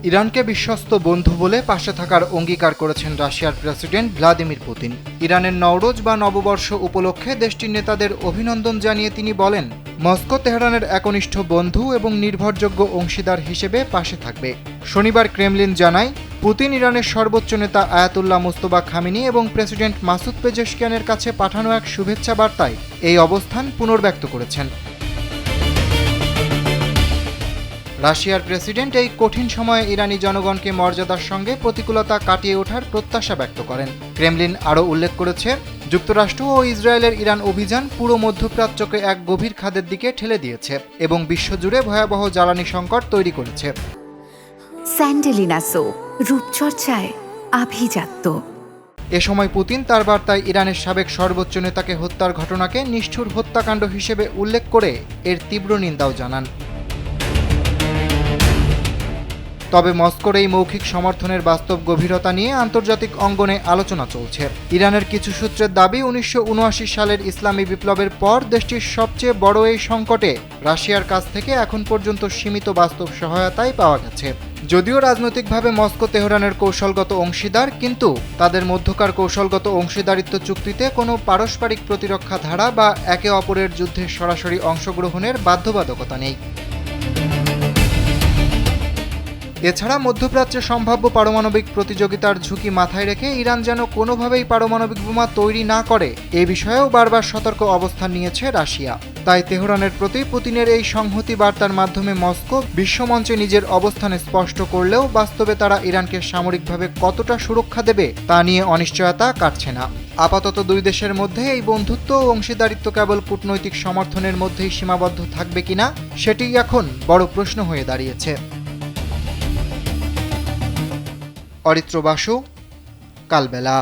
ইরানকে বিশ্বস্ত বন্ধু বলে পাশে থাকার অঙ্গীকার করেছেন রাশিয়ার প্রেসিডেন্ট ভ্লাদিমির পুতিন। ইরানের নওরোজ বা নববর্ষ উপলক্ষে দেশটির নেতাদের অভিনন্দন জানিয়ে তিনি বলেন, মস্কো তেহরানের একনিষ্ঠ বন্ধু এবং নির্ভরযোগ্য অংশীদার হিসেবে পাশে থাকবে। শনিবার ক্রেমলিন জানায়, পুতিন ইরানের সর্বোচ্চ নেতা আয়াতুল্লাহ মুস্তফা খামেনি এবং প্রেসিডেন্ট মাসুদ পেজেশকিয়ানের কাছে পাঠানো এক শুভেচ্ছা বার্তায় এই অবস্থান পুনর্ব্যক্ত করেছেন। রাশিয়ার প্রেসিডেন্ট এই কঠিন সময়ে ইরানি জনগণকে মর্যাদার সঙ্গে প্রতিকূলতা কাটিয়ে ওঠার প্রত্যাশা ব্যক্ত করেন। ক্রেমলিন আরও উল্লেখ করেছে, যুক্তরাষ্ট্র ও ইসরায়েলের ইরান অভিযান পুরো মধ্যপ্রাচ্যকে এক গভীর খাদের দিকে ঠেলে দিয়েছে এবং বিশ্বজুড়ে ভয়াবহ জ্বালানি সংকট তৈরি করেছে। স্যান্ডেলিনা সো, রূপচর্চায় আভিজাত্য। এ সময় পুতিন তার বার্তায় ইরানের সাবেক সর্বোচ্চ নেতাকে হত্যার ঘটনাকে নিষ্ঠুর হত্যাকাণ্ড হিসেবে উল্লেখ করে এর তীব্র নিন্দাও জানান। তবে মস্কোর এই মৌখিক সমর্থনের বাস্তব গভীরতা নিয়ে আন্তর্জাতিক অঙ্গনে আলোচনা চলছে। ইরানের কিছু সূত্রের দাবি, 1979 সালের ইসলামী বিপ্লবের পর দেশটির সবচেয়ে বড় এই সংকটে রাশিয়ার কাছ থেকে এখন পর্যন্ত সীমিত বাস্তব সহায়তাই পাওয়া গেছে। যদিও রাজনৈতিকভাবে মস্কো তেহরানের কৌশলগত অংশীদার, কিন্তু তাদের মধ্যকার কৌশলগত অংশীদারিত্ব চুক্তিতে কোনো পারস্পরিক প্রতিরক্ষা ধারা বা একে অপরের যুদ্ধে সরাসরি অংশগ্রহণের বাধ্যবাধকতা নেই। এছাড়া মধ্যপ্রাচ্যে সম্ভাব্য পারমাণবিক প্রতিযোগিতার ঝুঁকি মাথায় রেখে ইরান যেন কোনোভাবেই পারমাণবিক বোমা তৈরি না করে, এ বিষয়েও বারবার সতর্ক অবস্থান নিয়েছে রাশিয়া। তাই তেহরানের প্রতি পুতিনের এই সংহতি বার্তার মাধ্যমে মস্কো বিশ্বমঞ্চে নিজের অবস্থান স্পষ্ট করলেও বাস্তবে তারা ইরানকে সামরিকভাবে কতটা সুরক্ষা দেবে তা নিয়ে অনিশ্চয়তা কাটছে না। আপাতত দুই দেশের মধ্যে এই বন্ধুত্ব ও অংশীদারিত্ব কেবল কূটনৈতিক সমর্থনের মধ্যেই সীমাবদ্ধ থাকবে কিনা, সেটি এখন বড় প্রশ্ন হয়ে দাঁড়িয়েছে। অরিত্র বাসু, কালবেলা।